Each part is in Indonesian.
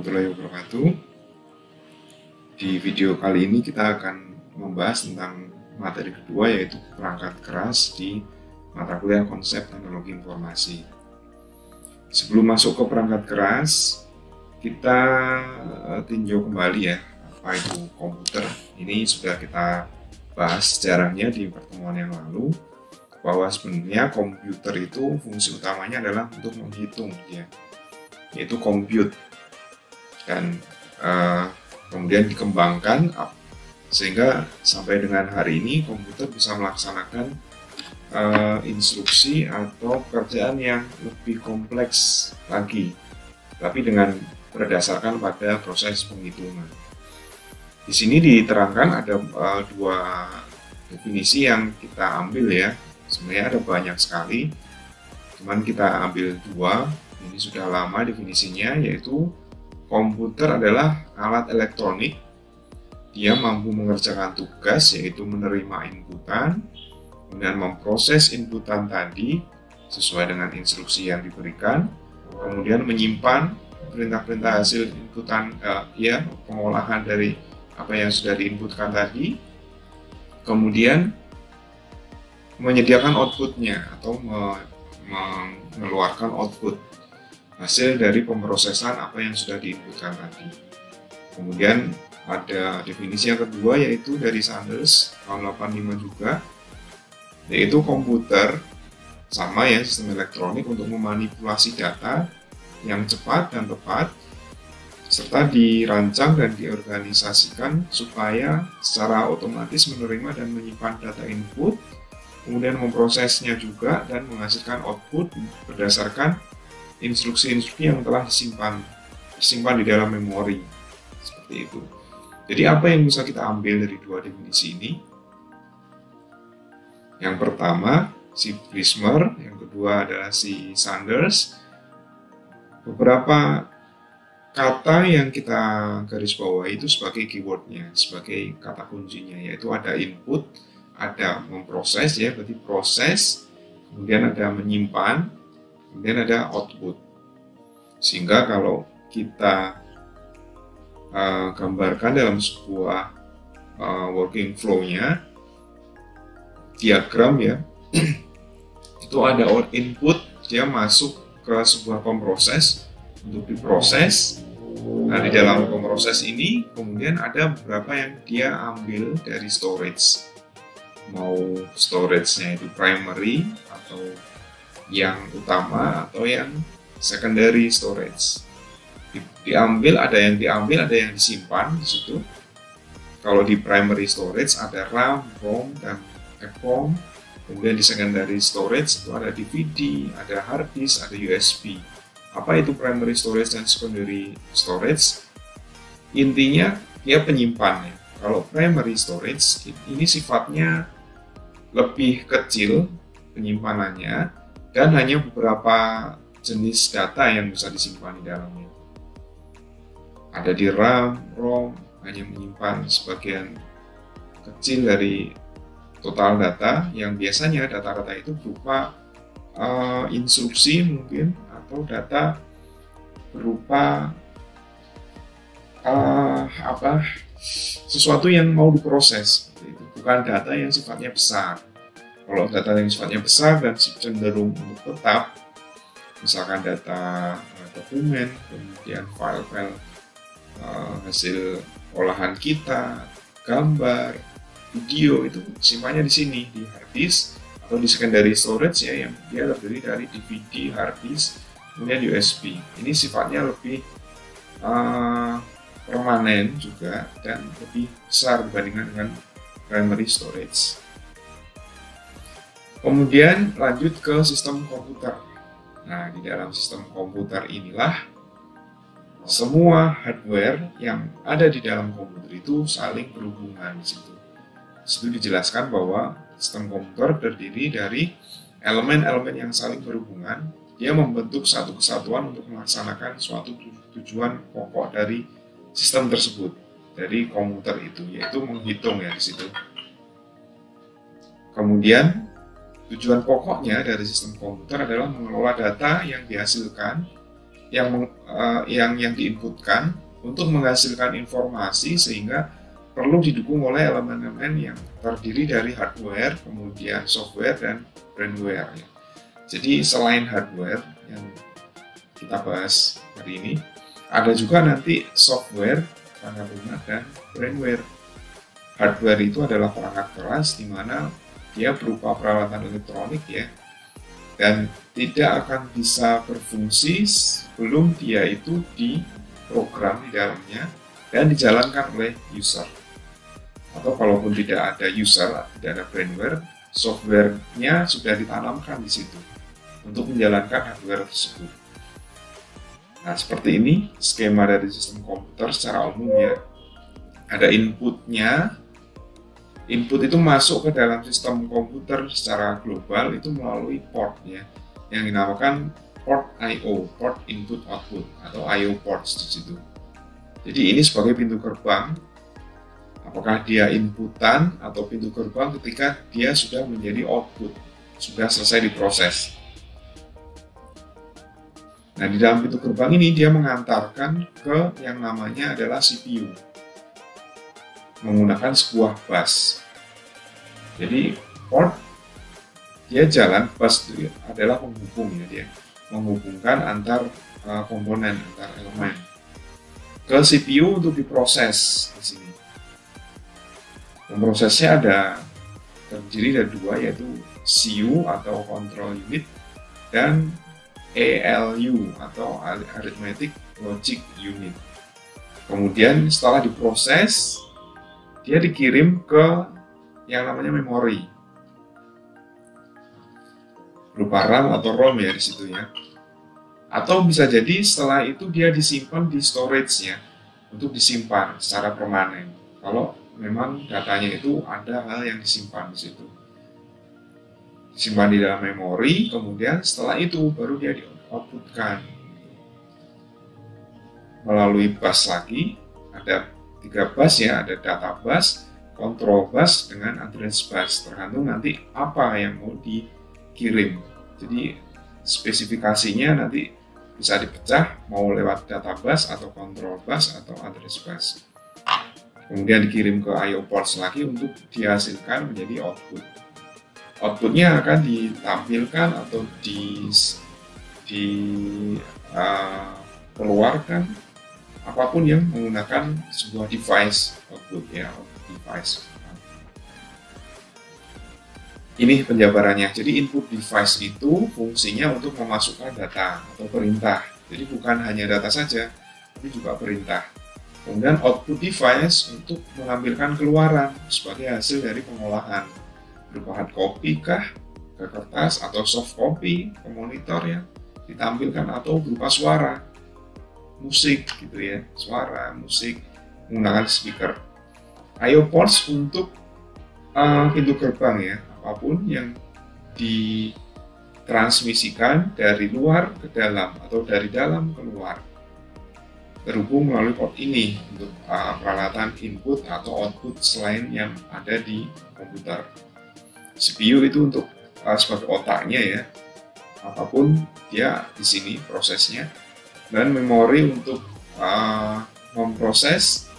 warahmatullahi wabarakatuh. Di video kali ini kita akan membahas tentang materi kedua, yaitu perangkat keras di mata kuliah konsep teknologi informasi. Sebelum masuk ke perangkat keras, kita tinjau kembali ya, apa itu komputer. Ini sudah kita bahas sejarahnya di pertemuan yang lalu, bahwa sebenarnya komputer itu fungsi utamanya adalah untuk menghitung ya, yaitu compute, dan kemudian dikembangkan sehingga sampai dengan hari ini komputer bisa melaksanakan instruksi atau pekerjaan yang lebih kompleks lagi, tapi dengan berdasarkan pada proses penghitungan. Di sini diterangkan ada dua definisi yang kita ambil ya. Sebenarnya ada banyak sekali, cuman kita ambil dua. Ini sudah lama definisinya, yaitu komputer adalah alat elektronik. Dia mampu mengerjakan tugas, yaitu menerima inputan, kemudian memproses inputan tadi sesuai dengan instruksi yang diberikan, kemudian menyimpan perintah-perintah hasil inputan, pengolahan dari apa yang sudah diinputkan tadi, kemudian menyediakan outputnya atau mengeluarkan output hasil dari pemrosesan apa yang sudah diinputkan tadi. Kemudian ada definisi yang kedua, yaitu dari Sanders tahun 85 juga, yaitu komputer sama ya, sistem elektronik untuk memanipulasi data yang cepat dan tepat, serta dirancang dan diorganisasikan supaya secara otomatis menerima dan menyimpan data input, kemudian memprosesnya juga dan menghasilkan output berdasarkan instruksi-instruksi yang telah disimpan di dalam memori, seperti itu. Jadi apa yang bisa kita ambil dari dua definisi ini? Yang pertama si Prismer, yang kedua adalah si Sanders. Beberapa kata yang kita garis bawahi itu sebagai keywordnya, sebagai kata kuncinya, yaitu ada input, ada memproses ya, berarti proses, kemudian ada menyimpan, kemudian ada output. Sehingga kalau kita gambarkan dalam sebuah working flow-nya, diagram ya, itu ada input, dia masuk ke sebuah pemproses untuk diproses. Nah, di dalam pemproses ini kemudian ada beberapa yang dia ambil dari storage, mau storage-nya itu primary atau yang utama atau yang secondary storage. Ada yang diambil, ada yang disimpan di situ. Kalau di primary storage ada RAM, ROM, dan EPROM. Kemudian di secondary storage itu ada DVD, ada hard disk, ada USB. Apa itu primary storage dan secondary storage? Intinya dia penyimpannya. Kalau primary storage ini sifatnya lebih kecil penyimpanannya dan hanya beberapa jenis data yang bisa disimpan di dalamnya. Ada di RAM, ROM, hanya menyimpan sebagian kecil dari total data, yang biasanya data-data itu berupa instruksi mungkin, atau data berupa sesuatu yang mau diproses. Itu bukan data yang sifatnya besar. Kalau data yang sifatnya besar dan cenderung untuk tetap, misalkan data dokumen, kemudian file-file hasil olahan kita, gambar, video, itu simpannya di sini di hard disk atau di secondary storage ya, yang dia terdiri dari DVD, hard disk, kemudian USB. Ini sifatnya lebih permanen juga dan lebih besar dibandingkan dengan primary storage. Kemudian lanjut ke sistem komputer. Nah, di dalam sistem komputer inilah semua hardware yang ada di dalam komputer itu saling berhubungan di situ. Di situ dijelaskan bahwa sistem komputer terdiri dari elemen-elemen yang saling berhubungan. Dia membentuk satu kesatuan untuk melaksanakan suatu tujuan pokok dari sistem tersebut, dari komputer itu, yaitu menghitung ya di situ. Kemudian tujuan pokoknya dari sistem komputer adalah mengelola data yang dihasilkan yang diinputkan untuk menghasilkan informasi, sehingga perlu didukung oleh elemen-elemen yang terdiri dari hardware, kemudian software dan firmware. Jadi selain hardware yang kita bahas hari ini, ada juga nanti software, perangkat lunak, dan firmware. Hardware itu adalah perangkat keras di mana dia berupa peralatan elektronik ya, dan tidak akan bisa berfungsi sebelum dia itu diprogram di dalamnya dan dijalankan oleh user. Atau kalaupun tidak ada user, tidak ada firmware, softwarenya sudah ditanamkan di situ untuk menjalankan hardware tersebut. Nah, seperti ini skema dari sistem komputer secara umum ya. Ada inputnya. Input itu masuk ke dalam sistem komputer secara global itu melalui port ya, yang dinamakan port I/O, port input output, atau I/O ports di situ. Jadi ini sebagai pintu gerbang. Apakah dia inputan atau pintu gerbang ketika dia sudah menjadi output, sudah selesai diproses. Nah, di dalam pintu gerbang ini dia mengantarkan ke yang namanya adalah CPU menggunakan sebuah bus. Jadi port dia jalan, bus itu adalah penghubung ya, dia menghubungkan antar komponen, antar elemen ke CPU untuk diproses di sini. Prosesnya terdiri dari dua, yaitu CU atau control unit dan ALU atau arithmetic logic unit. Kemudian setelah diproses, dia dikirim ke yang namanya memori berupa RAM atau ROM ya di situ ya. Atau bisa jadi setelah itu dia disimpan di storage-nya untuk disimpan secara permanen. Kalau memang datanya itu ada hal yang disimpan di situ. Disimpan di dalam memori, kemudian setelah itu baru dia di-outputkan melalui bus lagi. Ada 3 bus ya, ada data bus, control bus, dengan address bus, tergantung nanti apa yang mau dikirim. Jadi spesifikasinya nanti bisa dipecah mau lewat data bus atau control bus atau address bus. Kemudian dikirim ke I/O ports lagi untuk dihasilkan menjadi output. Outputnya akan ditampilkan atau keluarkan apapun yang menggunakan sebuah device output ya, device. Ini penjabarannya. Jadi input device itu fungsinya untuk memasukkan data atau perintah. Jadi bukan hanya data saja, tapi juga perintah. Kemudian output device untuk mengambilkan keluaran sebagai hasil dari pengolahan berupa hard copy kah ke kertas, atau soft copy ke monitor ya, ditampilkan, atau berupa suara, musik gitu ya, suara, musik menggunakan speaker. I/O ports untuk pintu gerbang ya, apapun yang ditransmisikan dari luar ke dalam atau dari dalam keluar terhubung melalui port ini untuk peralatan input atau output selain yang ada di komputer. CPU itu untuk sebagai otaknya ya, apapun dia di sini prosesnya, dan memori untuk memproses,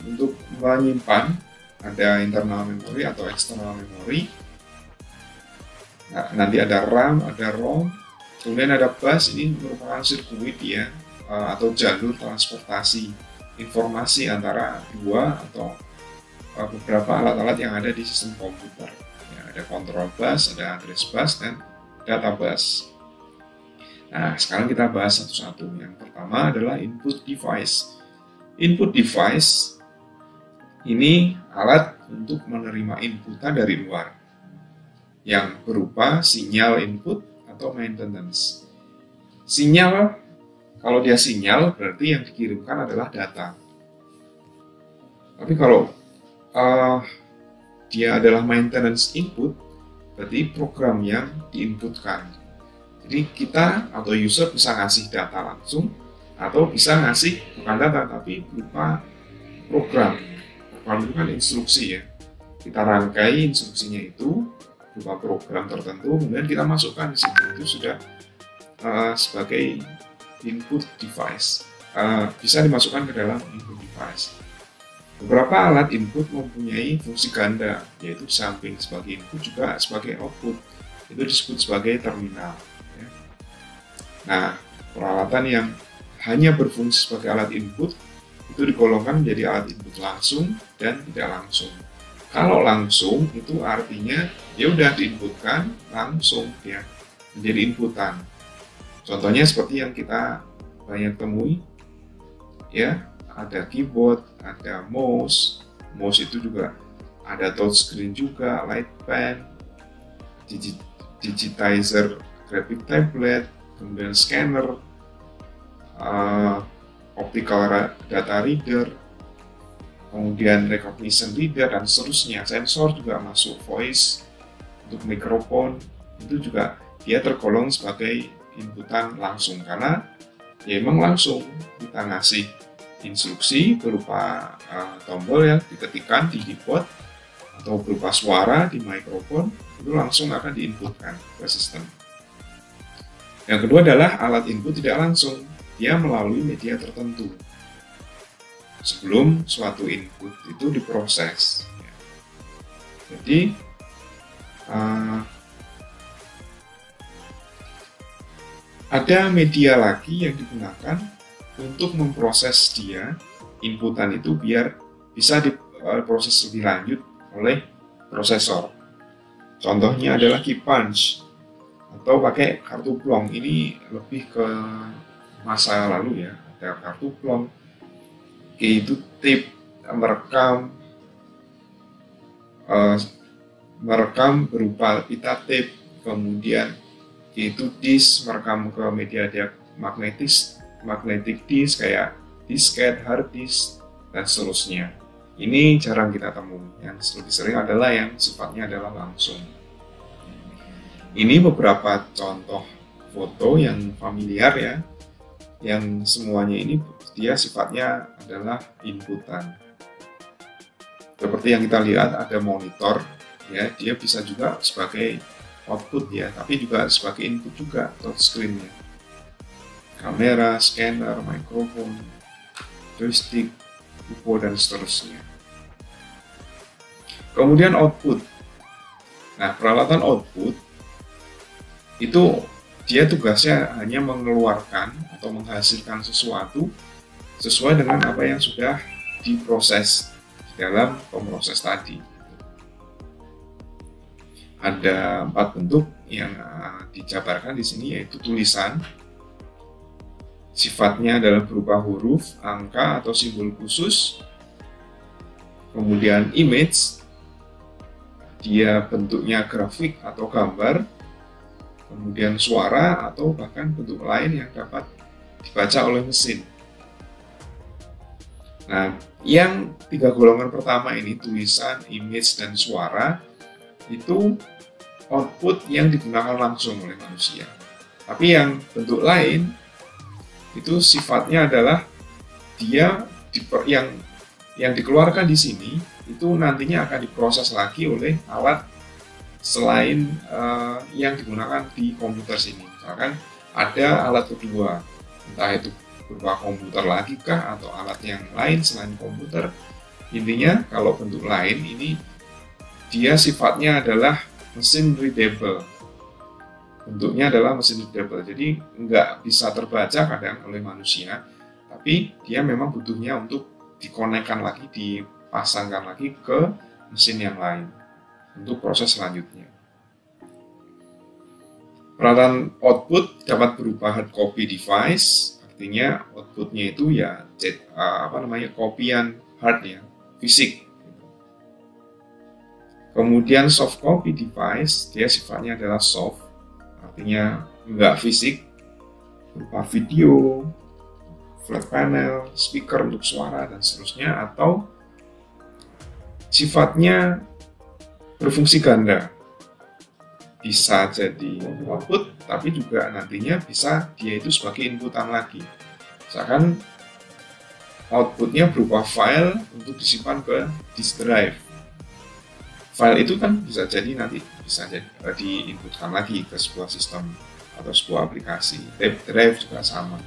untuk menyimpan, ada internal memory atau external memory. Nah, nanti ada RAM, ada ROM, kemudian ada bus. Ini merupakan sirkuit ya, atau jalur transportasi informasi antara dua atau beberapa alat-alat yang ada di sistem komputer. Ya, ada control bus, ada address bus, dan data bus. Nah, sekarang kita bahas satu-satu. Yang pertama adalah input device. Input device ini alat untuk menerima inputan dari luar yang berupa sinyal input atau maintenance. Sinyal, kalau dia sinyal berarti yang dikirimkan adalah data. Tapi kalau dia adalah maintenance input, berarti program yang diinputkan. Jadi kita atau user bisa ngasih data langsung, atau bisa ngasih bukan data tapi berupa program. Program itu kan instruksi ya. Kita rangkai instruksinya itu berupa program tertentu, kemudian kita masukkan di situ. Itu sudah sebagai input device, bisa dimasukkan ke dalam input device. Beberapa alat input mempunyai fungsi ganda, yaitu samping sebagai input juga sebagai output. Itu disebut sebagai terminal. Ya. Nah, peralatan yang hanya berfungsi sebagai alat input itu digolongkan menjadi alat input langsung dan tidak langsung. Kalau langsung itu artinya ya udah diinputkan langsung ya menjadi inputan. Contohnya seperti yang kita banyak temui ya, ada keyboard, ada mouse itu juga ada touchscreen juga, light pen, digitizer, graphic tablet, kemudian scanner, optical data reader, kemudian recognition reader dan seterusnya. Sensor juga masuk, voice untuk mikrofon itu juga dia tergolong sebagai inputan langsung karena ya emang langsung kita ngasih instruksi berupa tombol yang diketikkan di keyboard atau berupa suara di mikrofon, itu langsung akan diinputkan ke sistem. Yang kedua adalah alat input tidak langsung, dia melalui media tertentu sebelum suatu input itu diproses. Jadi ada media lagi yang digunakan untuk memproses dia inputan itu biar bisa diproses lebih lanjut oleh prosesor. Contohnya adalah key punch atau pakai kartu plong. Ini lebih ke masa lalu ya, ada kartu plong, yaitu tape merekam berupa pita tape, kemudian yaitu disk merekam ke media magnetic disk kayak disket, hard disk, dan seterusnya. Ini jarang kita temui. Yang lebih sering adalah yang sifatnya adalah langsung. Ini beberapa contoh foto yang familiar ya, yang semuanya ini dia sifatnya adalah inputan. Seperti yang kita lihat ada monitor ya, dia bisa juga sebagai output ya, tapi juga sebagai input juga touchscreen-nya. Kamera, scanner, mikrofon, joystick, UFO, dan seterusnya. Kemudian output. Nah, peralatan output itu dia tugasnya hanya mengeluarkan atau menghasilkan sesuatu sesuai dengan apa yang sudah diproses di dalam pemroses tadi. Ada 4 bentuk yang dijabarkan di sini, yaitu tulisan. Sifatnya adalah berupa huruf, angka, atau simbol khusus. Kemudian image, dia bentuknya grafik atau gambar. Kemudian suara atau bahkan bentuk lain yang dapat dibaca oleh mesin. Nah, yang 3 golongan pertama ini, tulisan, image, dan suara, itu output yang digunakan langsung oleh manusia. Tapi yang bentuk lain, itu sifatnya adalah dia yang dikeluarkan di sini itu nantinya akan diproses lagi oleh alat selain yang digunakan di komputer sini. Misalkan ada alat kedua, entah itu berupa komputer lagi kah atau alat yang lain selain komputer. Intinya kalau bentuk lain ini dia sifatnya adalah mesin readable. Bentuknya adalah mesin readable, jadi nggak bisa terbaca kadang oleh manusia, tapi dia memang butuhnya untuk dikonekkan lagi, dipasangkan lagi ke mesin yang lain untuk proses selanjutnya. Peralatan output dapat berupa hard copy device, artinya outputnya itu ya kopian hard ya, fisik. Kemudian soft copy device, dia sifatnya adalah soft, artinya enggak fisik, berupa video, flat panel, speaker untuk suara, dan seterusnya, atau sifatnya berfungsi ganda. Bisa jadi output, tapi juga nantinya bisa dia itu sebagai inputan lagi. Misalkan outputnya berupa file untuk disimpan ke disk drive. File itu kan bisa jadi nanti bisa jadi diinputkan lagi ke sebuah sistem atau sebuah aplikasi. Tape drive juga sama.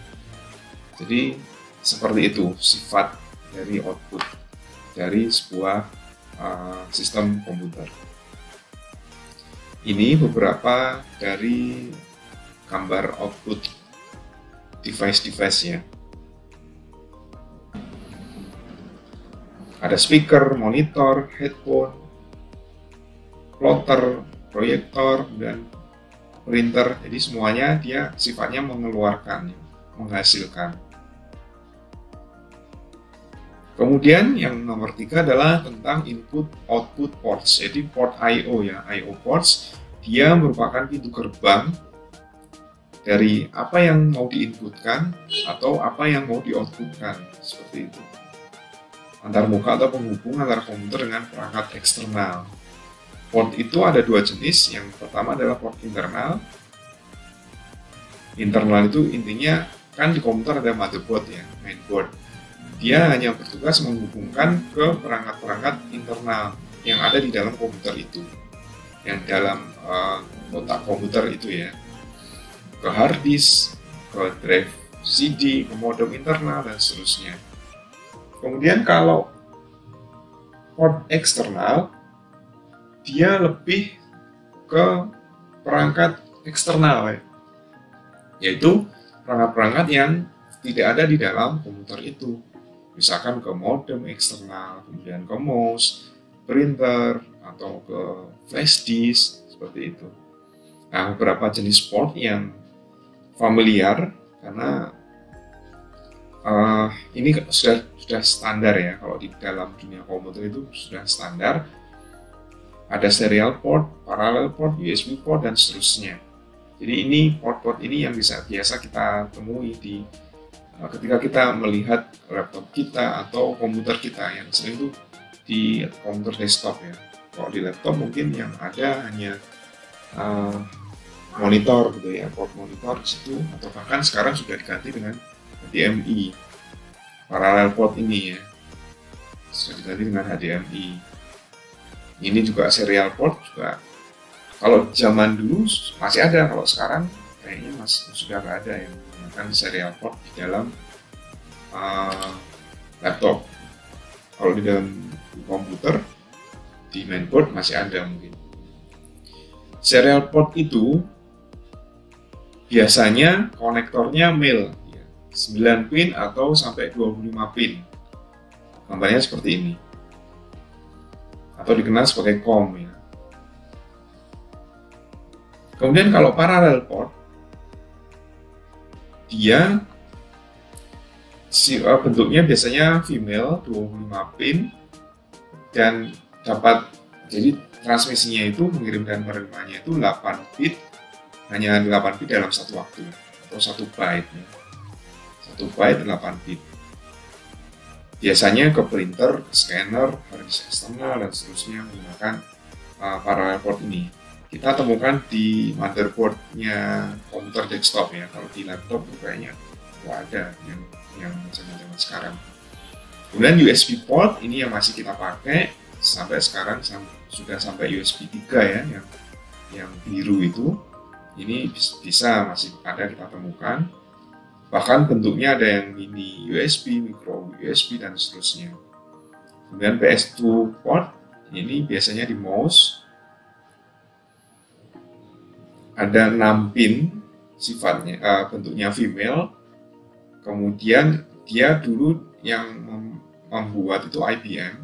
Jadi seperti itu sifat dari output dari sebuah sistem komputer. Ini beberapa dari gambar output device-device-nya. Ada speaker, monitor, headphone, plotter, proyektor, dan printer. Jadi semuanya dia sifatnya mengeluarkan, menghasilkan. Kemudian yang nomor 3 adalah tentang input-output ports. Jadi port I/O ya, I/O ports, dia merupakan pintu gerbang dari apa yang mau diinputkan atau apa yang mau di-outputkan, seperti itu. Antarmuka atau penghubung antara komputer dengan perangkat eksternal. Port itu ada 2 jenis. Yang pertama adalah port internal. Internal itu intinya kan di komputer ada motherboard ya, mainboard. Dia hanya bertugas menghubungkan ke perangkat-perangkat internal yang ada di dalam komputer itu, yang dalam kotak komputer itu ya, ke hard disk, ke drive CD, ke modem internal, dan seterusnya. Kemudian kalau port eksternal, dia lebih ke perangkat eksternal ya, yaitu perangkat-perangkat yang tidak ada di dalam komputer itu. Misalkan ke modem eksternal, kemudian ke mouse, printer, atau ke flash disk, seperti itu. Nah, beberapa jenis port yang familiar karena ini sudah standar ya, kalau di dalam dunia komputer itu sudah standar. Ada serial port, parallel port, USB port, dan seterusnya. Jadi ini port-port ini yang biasa kita temui di ketika kita melihat laptop kita atau komputer kita, yang sering itu di komputer desktop ya. Kalau di laptop mungkin yang ada hanya monitor gitu ya, port monitor di situ, atau bahkan sekarang sudah diganti dengan HDMI. Parallel port ini ya, sudah diganti dengan HDMI. Ini juga serial port juga. Kalau zaman dulu masih ada, kalau sekarang kayaknya sudah nggak ada yang menggunakan serial port di dalam laptop. Kalau di dalam komputer, di mainboard masih ada mungkin. Serial port itu biasanya konektornya male, 9 pin atau sampai 25 pin. Gambarnya seperti ini. Atau dikenal sebagai COM ya. Kemudian kalau parallel port, dia bentuknya biasanya female, 25 pin, dan jadi transmisinya itu mengirim dan menerimanya itu 8 bit, hanya 8 bit dalam satu waktu, atau 1 byte ya. 1 byte 8 bit. Biasanya ke printer, ke scanner, hard disk eksternal, dan seterusnya menggunakan parallel port ini. Kita temukan di motherboardnya komputer desktop ya. Kalau di laptop kayaknya nggak ada yang macam-macam sekarang. Kemudian USB port ini yang masih kita pakai sampai sekarang, sudah sampai USB 3 ya, yang biru itu. Ini bisa masih ada kita temukan. Bahkan bentuknya ada yang mini USB, micro USB, dan seterusnya. Kemudian PS2 port, ini biasanya di mouse. Ada 6 pin, sifatnya bentuknya female. Kemudian dia dulu yang membuat itu IBM,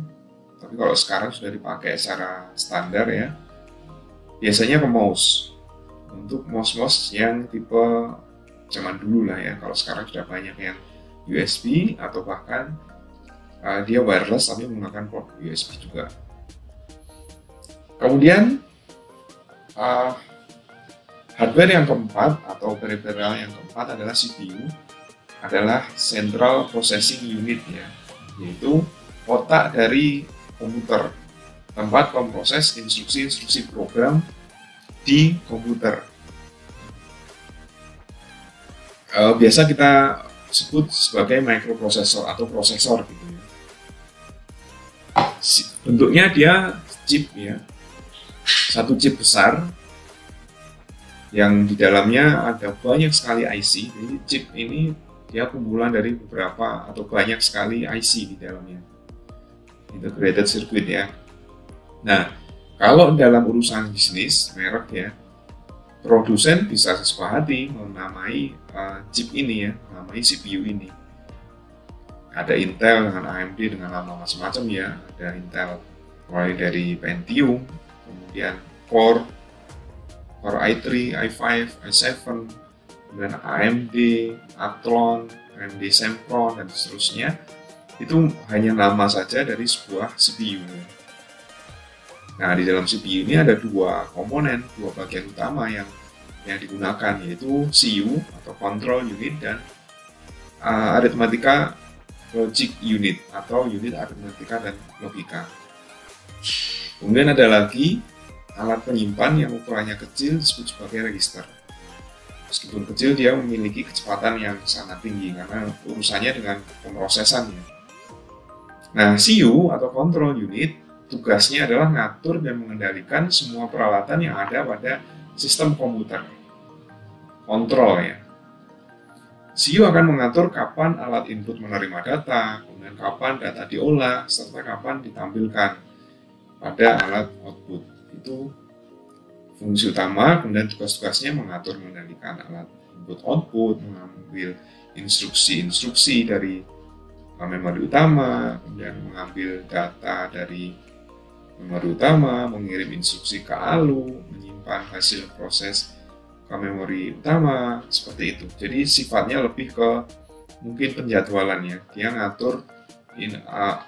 tapi kalau sekarang sudah dipakai secara standar ya. Biasanya ke mouse, untuk mouse-mouse yang tipe zaman dulu lah ya. Kalau sekarang sudah banyak yang USB atau bahkan dia wireless tapi menggunakan port USB juga. Kemudian hardware yang keempat atau peripheral yang keempat adalah CPU, adalah Central Processing Unit ya, yaitu otak dari komputer, tempat memproses instruksi-instruksi program di komputer. Biasa kita sebut sebagai microprocessor atau prosesor gitu ya. Bentuknya dia chip ya, satu chip besar yang di dalamnya ada banyak sekali IC. Jadi chip ini dia kumpulan dari beberapa atau banyak sekali IC di dalamnya, integrated circuit ya. Nah, kalau dalam urusan bisnis merek ya, produsen bisa sepahati menamai chip ini ya, menamai CPU ini. Ada Intel dengan AMD dengan nama macam-macam ya. Ada Intel mulai dari Pentium, kemudian Core i3, i5, i7, kemudian AMD, Athlon, AMD Sempron, dan seterusnya. Itu hanya nama saja dari sebuah CPU. Nah, di dalam CPU ini ada dua komponen, dua bagian utama yang digunakan, yaitu CU atau Control Unit dan Arithmetica Logic Unit atau unit aritmatika dan logika. Kemudian ada lagi alat penyimpan yang ukurannya kecil disebut sebagai register. Meskipun kecil, dia memiliki kecepatan yang sangat tinggi karena urusannya dengan pemrosesan. Nah, CU atau Control Unit tugasnya adalah ngatur dan mengendalikan semua peralatan yang ada pada sistem komputer. Kontrol ya. CU akan mengatur kapan alat input menerima data, kemudian kapan data diolah, serta kapan ditampilkan pada alat output. Itu fungsi utama, kemudian tugas-tugasnya mengatur mengendalikan alat input output, mengambil instruksi-instruksi dari memori utama, kemudian mengambil data dari memori utama, mengirim instruksi ke ALU, menyimpan hasil proses ke memori utama, seperti itu. Jadi sifatnya lebih ke mungkin penjadwalannya. Dia ngatur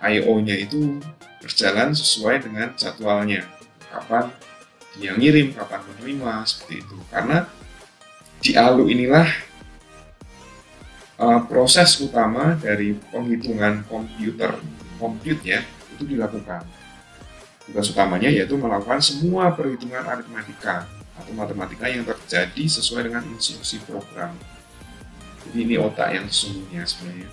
I/O-nya itu berjalan sesuai dengan jadwalnya. Kapan dia ngirim, kapan menerima, seperti itu. Karena di ALU inilah proses utama dari penghitungan compute ya, itu dilakukan. Tugas utamanya yaitu melakukan semua perhitungan aritmatika atau matematika yang terjadi sesuai dengan instruksi program. Jadi ini otak yang sesungguhnya sebenarnya.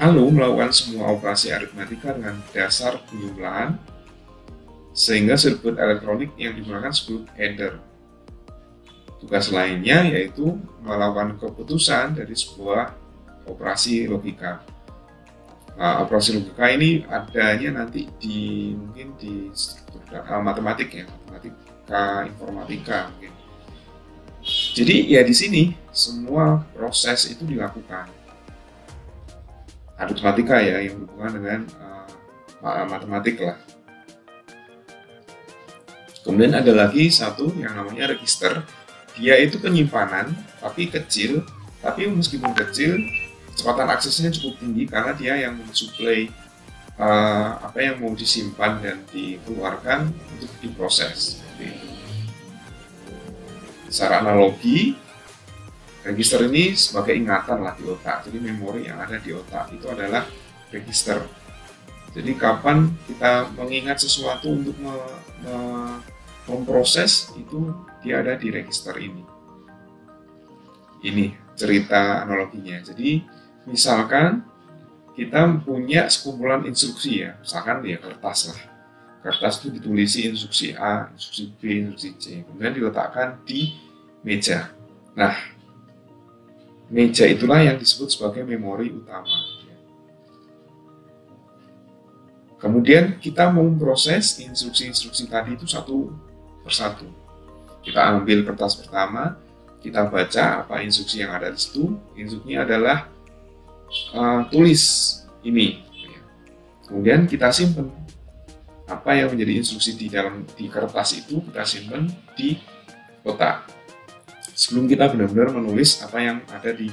ALU melakukan semua operasi aritmatika dengan dasar penjumlahan, sehingga sirkuit elektronik yang digunakan disebut adder. Tugas lainnya yaitu melakukan keputusan dari sebuah operasi logika. Operasi logika ini adanya nanti mungkin di struktur matematik ya, matematika informatika mungkin. Jadi ya di sini semua proses itu dilakukan. Aritmatika ya yang berhubungan dengan matematik lah. Kemudian ada lagi satu yang namanya register. Dia itu penyimpanan tapi kecil, tapi meskipun kecil kecepatan aksesnya cukup tinggi karena dia yang mensuplai apa yang mau disimpan dan dikeluarkan untuk diproses. Secara analogi, register ini sebagai ingatan lah di otak. Jadi memori yang ada di otak itu adalah register. Jadi kapan kita mengingat sesuatu untuk memproses, itu dia ada di register ini. Ini cerita analoginya. Jadi misalkan kita punya sekumpulan instruksi ya, misalkan ya kertas lah. Kertas itu ditulisi instruksi A, instruksi B, instruksi C, kemudian diletakkan di meja. Nah, meja itulah yang disebut sebagai memori utama. Kemudian kita memproses instruksi-instruksi tadi itu satu persatu. Kita ambil kertas pertama, kita baca apa instruksi yang ada di situ. Instruksinya adalah tulis ini. Kemudian kita simpan apa yang menjadi instruksi di kertas itu, kita simpan di otak. Sebelum kita benar-benar menulis apa yang ada di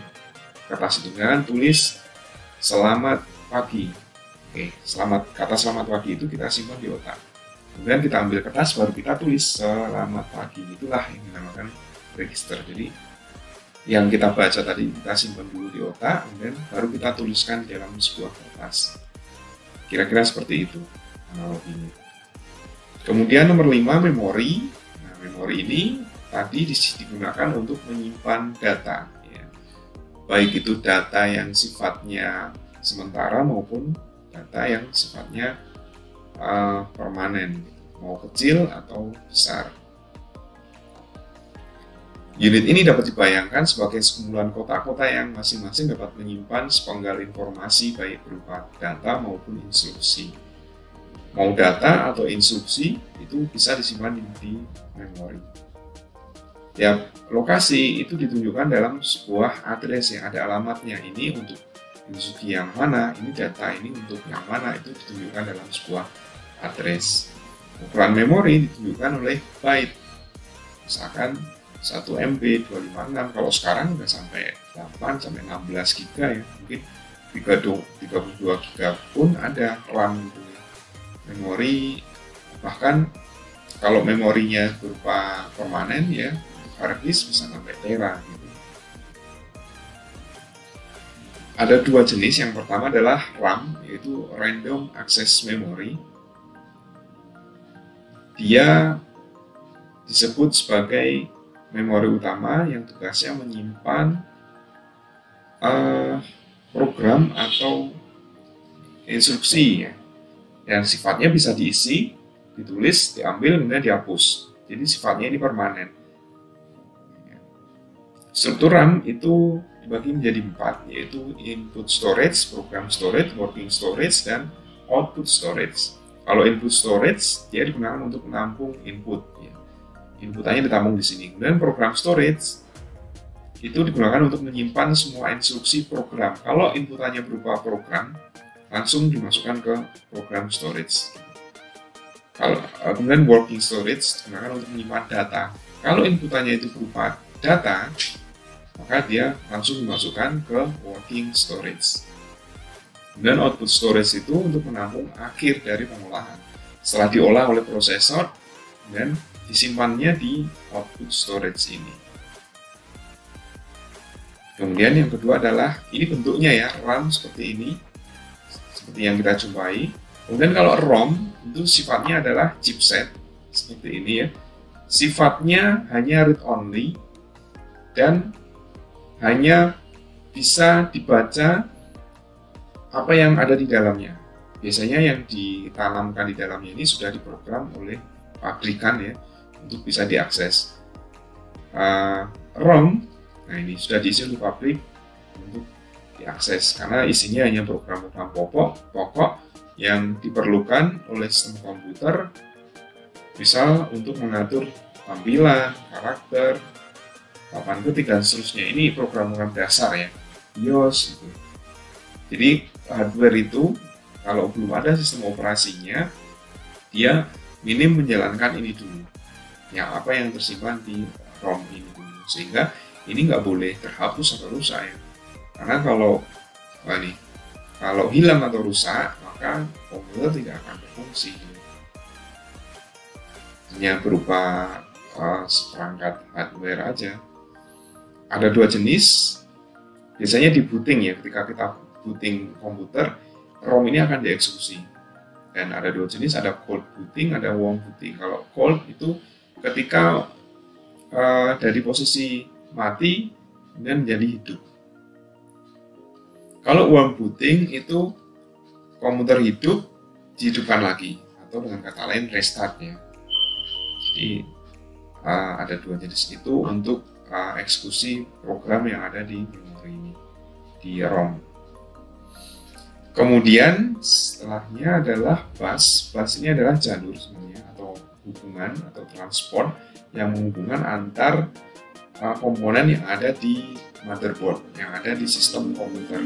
kertas itu, kan tulis selamat pagi. Oke, kata selamat pagi itu kita simpan di otak. Kemudian kita ambil kertas, baru kita tulis selamat pagi. Itulah yang dinamakan register. Jadi yang kita baca tadi kita simpan dulu di otak, kemudian baru kita tuliskan di dalam sebuah kertas. Kira-kira seperti itu analoginya. Kemudian nomor 5, memori. Nah, memori ini tadi digunakan untuk menyimpan data, ya. Baik itu data yang sifatnya sementara maupun data yang sifatnya permanen, mau kecil atau besar. Unit ini dapat dibayangkan sebagai sekumpulan kotak-kotak yang masing-masing dapat menyimpan sepenggal informasi baik berupa data maupun instruksi. Mau data atau instruksi itu bisa disimpan di memori. Tiap lokasi itu ditunjukkan dalam sebuah address yang ada alamatnya. Ini untuk instruksi yang mana, ini data ini untuk yang mana, itu ditunjukkan dalam sebuah address. Ukuran memori ditunjukkan oleh byte. Misalkan 1 MB 256, kalau sekarang udah sampai 8 sampai 16 GB ya, mungkin 32 GB pun ada RAM gitu ya. Memori, bahkan kalau memorinya berupa permanen ya, hard disk bisa sampai tera gitu. Ada dua jenis, yang pertama adalah RAM, yaitu Random Access Memory. Dia disebut sebagai memori utama yang tugasnya menyimpan program atau instruksi ya, dan sifatnya bisa diisi, ditulis, diambil, kemudian dihapus. Jadi sifatnya ini permanen. Struktur RAM itu dibagi menjadi 4, yaitu input storage, program storage, working storage, dan output storage. Kalau input storage, dia digunakan untuk menampung input. Ya. Inputannya ditampung di sini. Kemudian program storage itu digunakan untuk menyimpan semua instruksi program. Kalau inputannya berupa program, langsung dimasukkan ke program storage. Kemudian working storage digunakan untuk menyimpan data. Kalau inputannya itu berupa data, maka dia langsung dimasukkan ke working storage. Dan output storage itu untuk menampung akhir dari pengolahan. Setelah diolah oleh prosesor, dan disimpannya di output storage ini. Kemudian yang kedua adalah, ini bentuknya ya, RAM seperti ini, seperti yang kita jumpai. Kemudian kalau ROM, itu sifatnya adalah chipset, seperti ini ya. Sifatnya hanya read only, dan hanya bisa dibaca apa yang ada di dalamnya. Biasanya yang ditanamkan di dalamnya ini sudah diprogram oleh pabrikan ya, untuk bisa diakses. ROM, nah ini sudah diisi oleh pabrik untuk diakses, karena isinya hanya program-program pokok yang diperlukan oleh sistem komputer, misal untuk mengatur tampilan, karakter, papan ketik, dan seterusnya. Ini program-program dasar ya, BIOS gitu. Jadi hardware itu kalau belum ada sistem operasinya, dia minim menjalankan ini dulu, yang apa yang tersimpan di ROM ini dulu, sehingga ini nggak boleh terhapus atau rusak ya. Karena kalau hilang atau rusak, maka komputer tidak akan berfungsi. Hanya berupa seperangkat hardware aja. Ada dua jenis, biasanya di booting ya, ketika kita booting komputer, ROM ini akan dieksekusi. Dan ada dua jenis, ada cold booting, ada warm booting. Kalau cold itu ketika dari posisi mati dan menjadi hidup. Kalau warm booting itu komputer hidup dihidupkan lagi, atau dengan kata lain restart ya. Jadi ada dua jenis itu untuk eksekusi program yang ada di memori ini, di ROM. Kemudian setelahnya adalah bus. Bus ini adalah jalur sebenarnya, atau hubungan atau transport yang menghubungkan antar komponen yang ada di motherboard, yang ada di sistem komputer.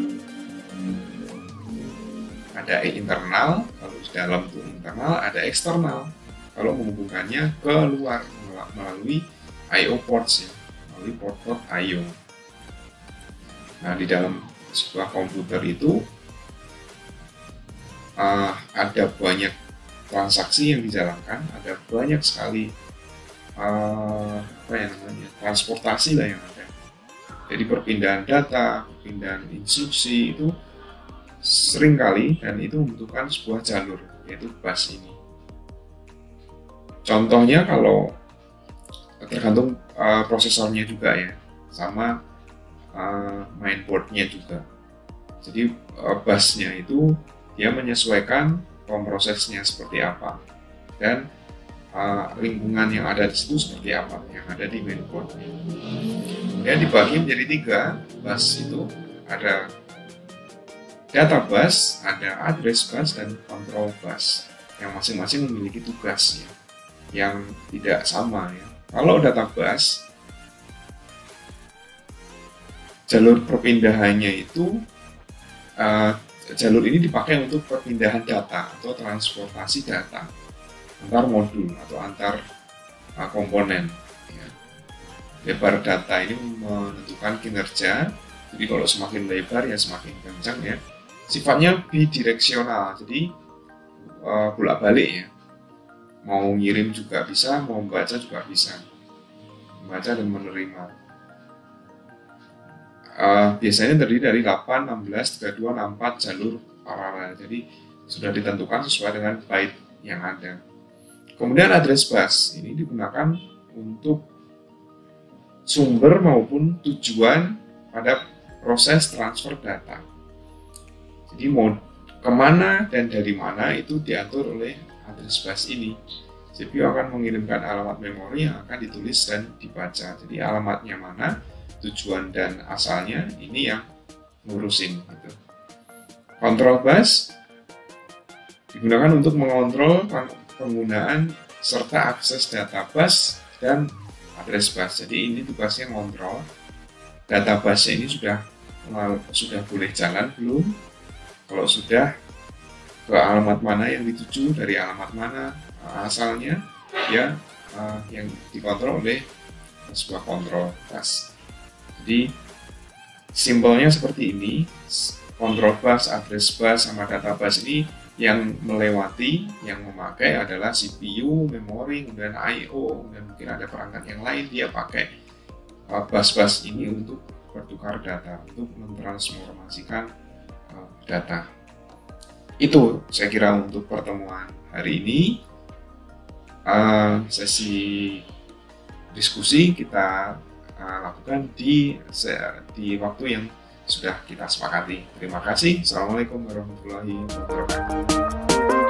Ada internal, kalau di dalam itu internal, ada eksternal kalau menghubungkannya ke luar melalui I/O ports ya, melalui port-port I/O. Nah, di dalam sebuah komputer itu ada banyak transaksi yang dijalankan, ada banyak sekali transportasi lah yang ada. Jadi perpindahan data, perpindahan instruksi itu seringkali, dan itu membutuhkan sebuah jalur, yaitu bus ini. Contohnya kalau tergantung prosesornya juga ya, sama mainboardnya juga. Jadi busnya itu dia menyesuaikan pemrosesnya seperti apa, dan lingkungan yang ada di situ seperti apa yang ada di mainboard. Kemudian dibagi menjadi 3 bus itu, ada data bus, ada address bus, dan control bus yang masing-masing memiliki tugas ya, yang tidak sama ya. Kalau data bus, jalur perpindahannya itu jalur ini dipakai untuk perpindahan data atau transportasi data antar modul atau antar komponen ya. Lebar data ini menentukan kinerja, jadi kalau semakin lebar ya semakin kencang ya. Sifatnya bidireksional, jadi bolak-balik ya, mau ngirim juga bisa, mau membaca juga bisa, membaca dan menerima. Biasanya terdiri dari 8, 16, 32, 64 jalur paralel, jadi sudah ditentukan sesuai dengan byte yang ada. Kemudian address bus ini digunakan untuk sumber maupun tujuan pada proses transfer data. Jadi mau kemana dan dari mana itu diatur oleh address bus ini. CPU akan mengirimkan alamat memori yang akan ditulis dan dibaca. Jadi alamatnya mana, tujuan dan asalnya ini yang ngurusin gitu. Control bus digunakan untuk mengontrol penggunaan serta akses data bus dan address bus. Jadi ini tugasnya ngontrol data busnya ini sudah boleh jalan belum. Kalau sudah, ke alamat mana yang dituju, dari alamat mana asalnya ya, yang dikontrol oleh sebuah control bus. Jadi simbolnya seperti ini, control bus, address bus, sama data bus ini yang melewati, yang memakai adalah CPU, memori, kemudian I/O, dan mungkin ada perangkat yang lain. Dia pakai bus-bus ini untuk bertukar data, untuk mentransformasikan data. Itu saya kira untuk pertemuan hari ini. Sesi diskusi kita lakukan di waktu yang sudah kita sepakati. Terima kasih. Assalamualaikum warahmatullahi wabarakatuh.